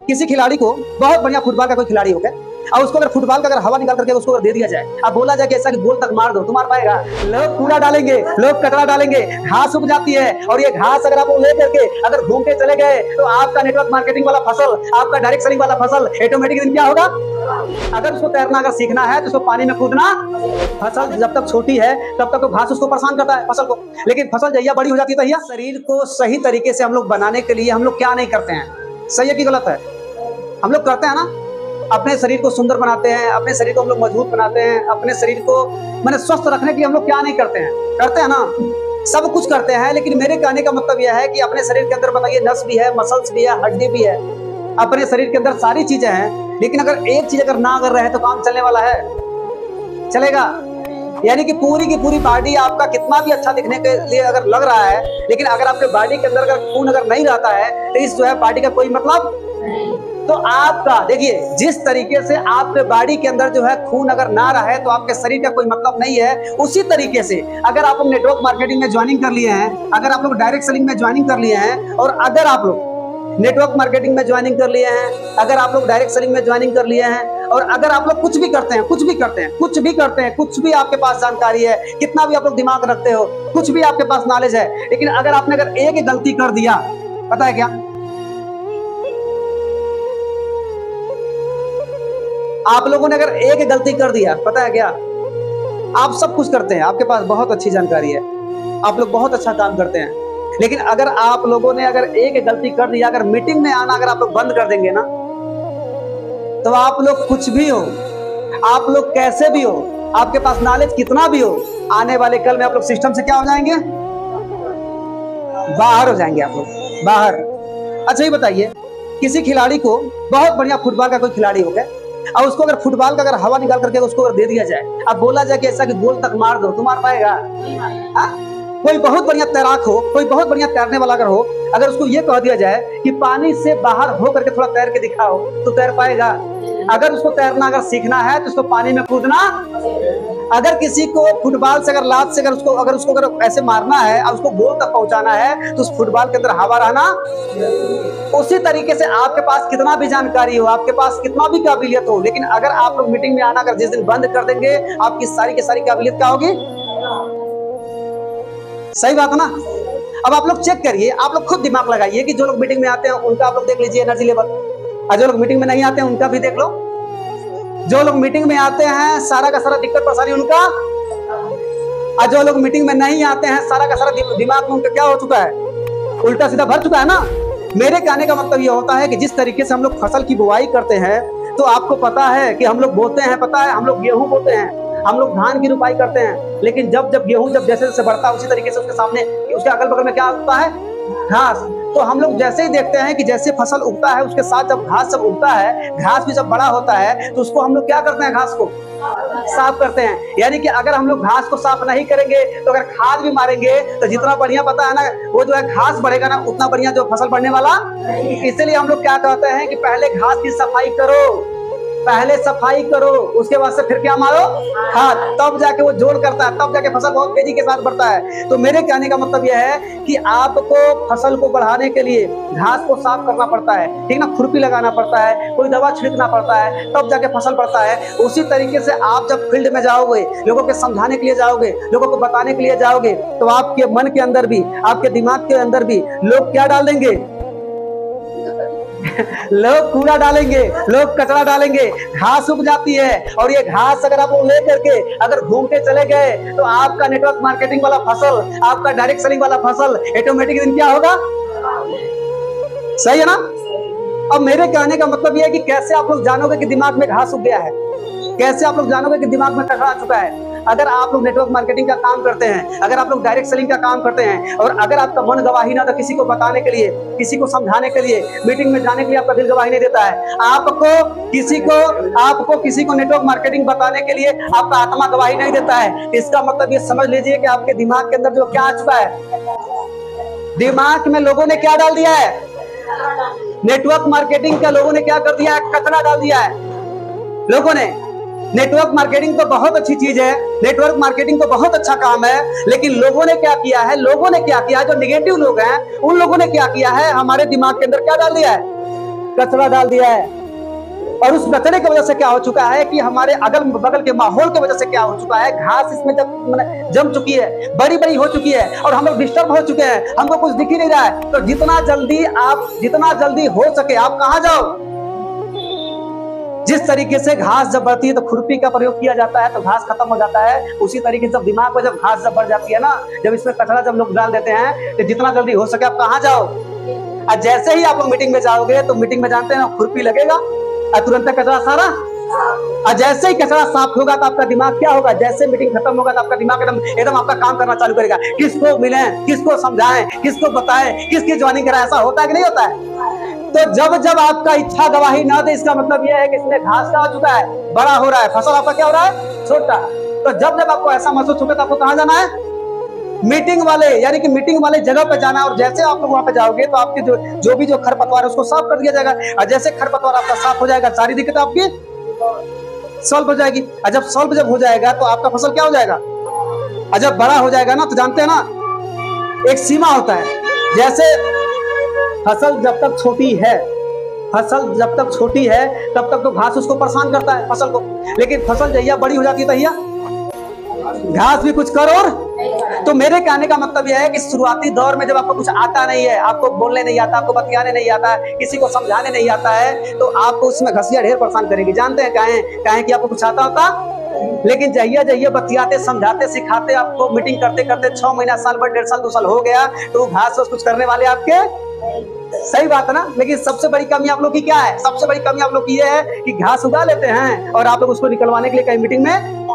किसी खिलाड़ी को बहुत बढ़िया फुटबॉल का कोई खिलाड़ी हो गया और उसको अगर फुटबॉल का अगर हवा निकाल करके उसको अगर दे दिया जाए, अब बोला जाए कि ऐसा कि गोल तक मार दो, तो मार पाएगा? लोग कूड़ा डालेंगे, लोग कचरा डालेंगे, घास उग जाती है, और ये घास अगर आप ले करके अगर घूम के चले गए तो आपका नेटवर्क मार्केटिंग वाला फसल, आपका डायरेक्ट सेलिंग वाला फसल ऑटोमेटिक दिन क्या होगा? अगर उसको तैरना अगर सीखना है तो उसको पानी में कूदना। फसल जब तक छोटी है तब तक तो घास उसको परेशान करता है फसल को, लेकिन फसल जहिया बड़ी हो जाती है तहिया शरीर को सही तरीके से हम लोग बनाने के लिए हम लोग क्या नहीं करते हैं? सही है कि गलत है? हम लोग करते हैं ना, अपने शरीर को सुंदर बनाते हैं, अपने शरीर को हम लोग मजबूत बनाते हैं, अपने शरीर को मैंने स्वस्थ रखने के लिए हम लोग क्या नहीं करते हैं? करते हैं ना, सब कुछ करते हैं। लेकिन मेरे कहने का मतलब यह है कि अपने शरीर के अंदर बताइए नस भी है, मसल्स भी है, हड्डी भी है, अपने शरीर के अंदर सारी चीजें हैं, लेकिन अगर एक चीज अगर ना अगर रहे तो काम चलने वाला है? चलेगा? यानी कि पूरी की पूरी बॉडी आपका कितना भी अच्छा दिखने के लिए अगर लग रहा है, लेकिन अगर आपके बॉडी के अंदर अगर खून अगर नहीं रहता है तो इस जो है बॉडी का कोई मतलब नहीं। तो आपका देखिए, जिस तरीके से आपके बॉडी के अंदर जो है खून अगर ना रहे तो आपके शरीर का कोई मतलब नहीं है। उसी तरीके से अगर आप लोग नेटवर्क मार्केटिंग में ज्वाइनिंग कर लिए हैं, अगर आप लोग डायरेक्ट सेलिंग में ज्वाइनिंग कर लिए हैं, और अगर आप लोग नेटवर्क मार्केटिंग में ज्वाइनिंग कर लिए हैं, अगर आप लोग डायरेक्ट सेलिंग में ज्वाइनिंग कर लिए हैं, और अगर आप लोग कुछ भी करते हैं, कुछ भी करते हैं, कुछ भी करते हैं, कुछ भी आपके पास जानकारी है, कितना भी आप लोग दिमाग रखते हो, कुछ भी आपके पास नॉलेज है, लेकिन अगर आपने अगर एक गलती कर दिया, पता है क्या? आप लोगों ने अगर एक गलती कर दिया, पता है क्या? आप सब कुछ करते हैं, आपके पास बहुत अच्छी जानकारी है, आप लोग बहुत अच्छा काम करते हैं, लेकिन अगर आप लोगों ने अगर एक गलती कर दिया, अगर मीटिंग में आना अगर आप लोग बंद कर देंगे ना, तो आप लोग कुछ भी हो, आप लोग कैसे भी हो, आपके पास नॉलेज कितना भी हो, आने वाले कल में आप लोग सिस्टम से क्या हो जाएंगे? बाहर हो जाएंगे आप लोग, बाहर। अच्छा ये बताइए, किसी खिलाड़ी को बहुत बढ़िया फुटबॉल का कोई खिलाड़ी हो गया और उसको अगर फुटबॉल का अगर हवा निकाल करके उसको अगर दे दिया जाए, अब बोला जाए कि ऐसा कि गोल तक मार दो, तो मार पाएगा? कोई बहुत बढ़िया तैराक हो, कोई बहुत बढ़िया तैरने वाला अगर हो, अगर उसको ये कह दिया जाए कि पानी से बाहर हो करके थोड़ा तैर के दिखाओ, तो तैर पाएगा? अगर उसको तैरना अगर सीखना है तो उसको पानी में कूदना। अगर किसी को फुटबॉल से अगर लात से अगर उसको अगर ऐसे मारना है और उसको गोल तक पहुंचाना है तो उस फुटबॉल के अंदर हवा रहना। उसी तरीके से आपके पास कितना भी जानकारी हो, आपके पास कितना भी काबिलियत हो, लेकिन अगर आप लोग मीटिंग में आना अगर जिस दिन बंद कर देंगे, आपकी सारी की सारी काबिलियत क्या होगी? सही बात है ना? अब आप लोग चेक करिए, आप लोग खुद दिमाग लगाइए कि जो लोग मीटिंग में आते हैं उनका आप लोग देख लीजिए एनर्जी लेवल, और जो लोग मीटिंग में नहीं आते हैं उनका भी देख लो। जो लोग मीटिंग में आते हैं सारा का सारा दिक्कत परेशानी उनका, और जो लोग मीटिंग में नहीं आते हैं सारा का सारा दिमाग में उनका क्या हो चुका है? उल्टा सीधा भर चुका है ना। मेरे कहने का मतलब ये होता है कि जिस तरीके से हम लोग फसल की बुआई करते हैं, तो आपको पता है कि हम लोग बोते हैं, पता है हम लोग गेहूं बोते हैं, हम लोग धान की रुपाई करते हैं, लेकिन जब जब गेहूं जब जैसे जैसे बढ़ता है उसी तरीके से उसके सामने उसके अगल बगल में क्या उगता है? घास। तो हम लोग जैसे ही देखते हैं कि जैसे फसल उगता है उसके साथ जब घास जब उगता है, घास भी जब बड़ा होता है, तो उसको हम लोग क्या करते हैं? घास को साफ करते हैं। यानी कि अगर हम लोग घास को साफ नहीं करेंगे तो अगर खाद भी मारेंगे तो जितना बढ़िया पता है ना, वो जो है घास बढ़ेगा ना, उतना बढ़िया जो फसल बढ़ने वाला। इसलिए हम लोग क्या कहते हैं कि पहले घास की सफाई करो, पहले सफाई करो, उसके बाद से फिर क्या मारो? खाद, तब जाके वो जोड़ करता है, तब जाके फसल बहुत तेजी के साथ बढ़ता है। तो मेरे कहने का मतलब यह है कि आपको फसल को बढ़ाने के लिए घास को साफ करना पड़ता है, ठीक ना, खुरपी लगाना पड़ता है, कोई दवा छिड़कना पड़ता है, तब जाके फसल बढ़ता है। उसी तरीके से आप जब फील्ड में जाओगे, लोगों को समझाने के लिए जाओगे, लोगों को बताने के लिए जाओगे, तो आपके मन के अंदर भी, आपके दिमाग के अंदर भी लोग क्या डाल देंगे? लोग कूड़ा डालेंगे, लोग कचरा डालेंगे, घास उग जाती है, और ये घास अगर आप ले करके अगर घूम के चले गए तो आपका नेटवर्क मार्केटिंग वाला फसल, आपका डायरेक्ट सेलिंग वाला फसल ऑटोमेटिक दिन क्या होगा? सही है ना? अब मेरे कहने का मतलब यह है कि कैसे आप लोग जानोगे कि दिमाग में घास उग गया है, कैसे आप लोग जानोगे कि दिमाग में कचरा आ चुका है? अगर आप लोग नेटवर्क मार्केटिंग का काम करते हैं, अगर आप लोग डायरेक्ट सेलिंग का काम करते हैं, और अगर आपका मन गवाही ना तो किसी को बताने के लिए, किसी को समझाने के लिए, मीटिंग में जाने के लिए आपका दिल गवाही नहीं देता है, आपको किसी को नेटवर्क मार्केटिंग बताने के लिए आपका आत्मा गवाही नहीं देता है, इसका मतलब ये समझ लीजिए कि आपके दिमाग के अंदर जो क्या आ चुका है? दिमाग में लोगों ने क्या डाल दिया है? नेटवर्क मार्केटिंग का लोगों ने क्या कर दिया है? कचरा डाल दिया है लोगों ने। नेटवर्क मार्केटिंग तो बहुत अच्छी चीज है, नेटवर्क मार्केटिंग तो बहुत अच्छा काम है, लेकिन लोगों ने क्या किया है? लोगों ने क्या किया है? जो निगेटिव लोग हैं उन लोगों ने क्या किया है? हमारे दिमाग के अंदर क्या डाल दिया है? कचरा डाल दिया है। और उस कचरे की वजह से क्या हो चुका है कि हमारे अगल बगल के माहौल की वजह से क्या हो चुका है, घास इसमें जब जम चुकी है, बड़ी बड़ी हो चुकी है और हम लोग डिस्टर्ब हो चुके हैं, हमको कुछ दिख ही नहीं रहा है। तो जितना जल्दी हो सके आप कहां जाओ। जिस तरीके से घास जब बढ़ती है तो खुरपी का प्रयोग किया जाता है तो घास खत्म हो जाता है, उसी तरीके से दिमाग में जब घास जब बढ़ जाती है ना, जब इसमें कचरा जब लोग डाल देते हैं तो जितना जल्दी हो सके आप कहां जाओ। और जैसे ही आप लोग मीटिंग में जाओगे तो मीटिंग में जानते हैं ना, खुरपी लगेगा और तुरंत कचरा सारा, और जैसे ही कचरा साफ होगा तो आपका दिमाग क्या होगा, जैसे मीटिंग खत्म होगा तो आपका दिमाग एकदम आपका काम करना चालू करेगा। किसको मिलें, किसको समझाएं, किसको बताएं, किसकी ज्वाइनिंग कराएं। ऐसा होता है कि नहीं होता है? तो जब आपका इच्छा गवाही ना दे, इसका मतलब यह है कि इसमें घास का हो चुका है, बड़ा हो रहा है, फसल आपका क्या हो रहा है, छोटा। तो जब आपको ऐसा महसूस होगा तो आपको कहां जाना है, मीटिंग वाले, यानी कि मीटिंग वाले जगह पे जाना। और जैसे आप लोग वहां पे जाओगे तो आपके जो भी खरपतवार है उसको साफ कर दिया जाएगा। और जैसे खरपतवार आपका साफ हो जाएगा, सारी दिक्कत आपकी सॉल्व हो जाएगी। और जब सॉल्व जब हो जाएगा तो आपका फसल क्या हो जाएगा, और जब बड़ा हो जाएगा ना तो जानते हैं ना, एक सीमा होता है। जैसे फसल जब तक छोटी है, तब तक तो घास उसको परेशान करता है फसल को, लेकिन फसल जहिया बड़ी हो जाती है तहिया घास भी कुछ कर। और तो मेरे कहने का मतलब यह है कि शुरुआती दौर में जब आपको कुछ आता नहीं है, आपको बोलने नहीं आता, आपको बतियाने नहीं आता है, किसी को समझाने नहीं आता है, तो आपको उसमें घसिया ढेर परेशान करेगी। जानते हैं काहे कि आपको कुछ आता होता, लेकिन जहिया बतियाते, समझाते, सिखाते, आपको मीटिंग करते करते 6 महीना, साल भर, 1.5 साल, 2 साल हो गया तो घास कुछ करने वाले आपके, सही बात है ना। लेकिन सबसे बड़ी कमी आप लोग की क्या है, सबसे बड़ी कमी आप लोग की ये है कि घास उगा लेते हैं और आप लोग उसको निकलवाने के लिए कहीं मीटिंग में,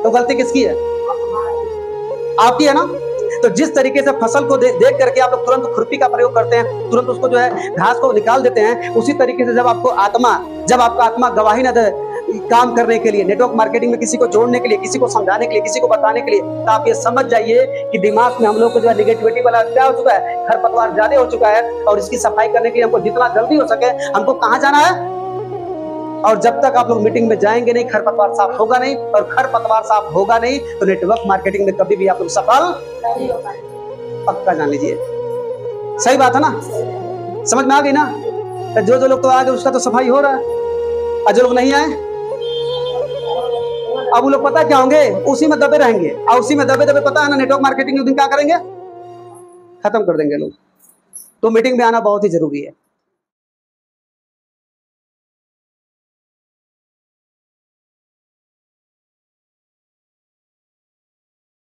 तो गलती किसकी है, आपकी है ना। तो जिस तरीके से फसल को देख करके आप लोग तुरंत खुरपी का प्रयोग करते हैं, तुरंत उसको जो है घास को निकाल देते हैं, उसी तरीके से जब आपका आत्मा गवाही न दे काम करने के लिए, नेटवर्क मार्केटिंग में किसी को जोड़ने के लिए, किसी को समझाने के लिए, किसी को बताने के लिए, तो आप ये समझ जाइए कि दिमाग में हम लोग को जो है निगेटिविटी वाला क्या हो चुका है, खरपतवार ज्यादा हो चुका है। और इसकी सफाई करने के लिए हमको जितना जल्दी हो सके हमको कहां जाना है। और जब तक आप लोग मीटिंग में जाएंगे नहीं, खरपतवार साफ होगा नहीं, और खरपतवार साफ होगा नहीं तो नेटवर्क मार्केटिंग में कभी भी आप लोग सफल पक्का जान लीजिए। सही बात है ना, समझ में आ गई ना। तो जो लोग तो आ गए उसका तो सफाई हो रहा है, और जो लोग नहीं आए अब वो लोग पता क्या होंगे, उसी में दबे रहेंगे। और उसी में दबे पता है ना, नेटवर्क मार्केटिंग के दिन क्या करेंगे, खत्म कर देंगे लोग। तो मीटिंग में आना बहुत ही जरूरी है।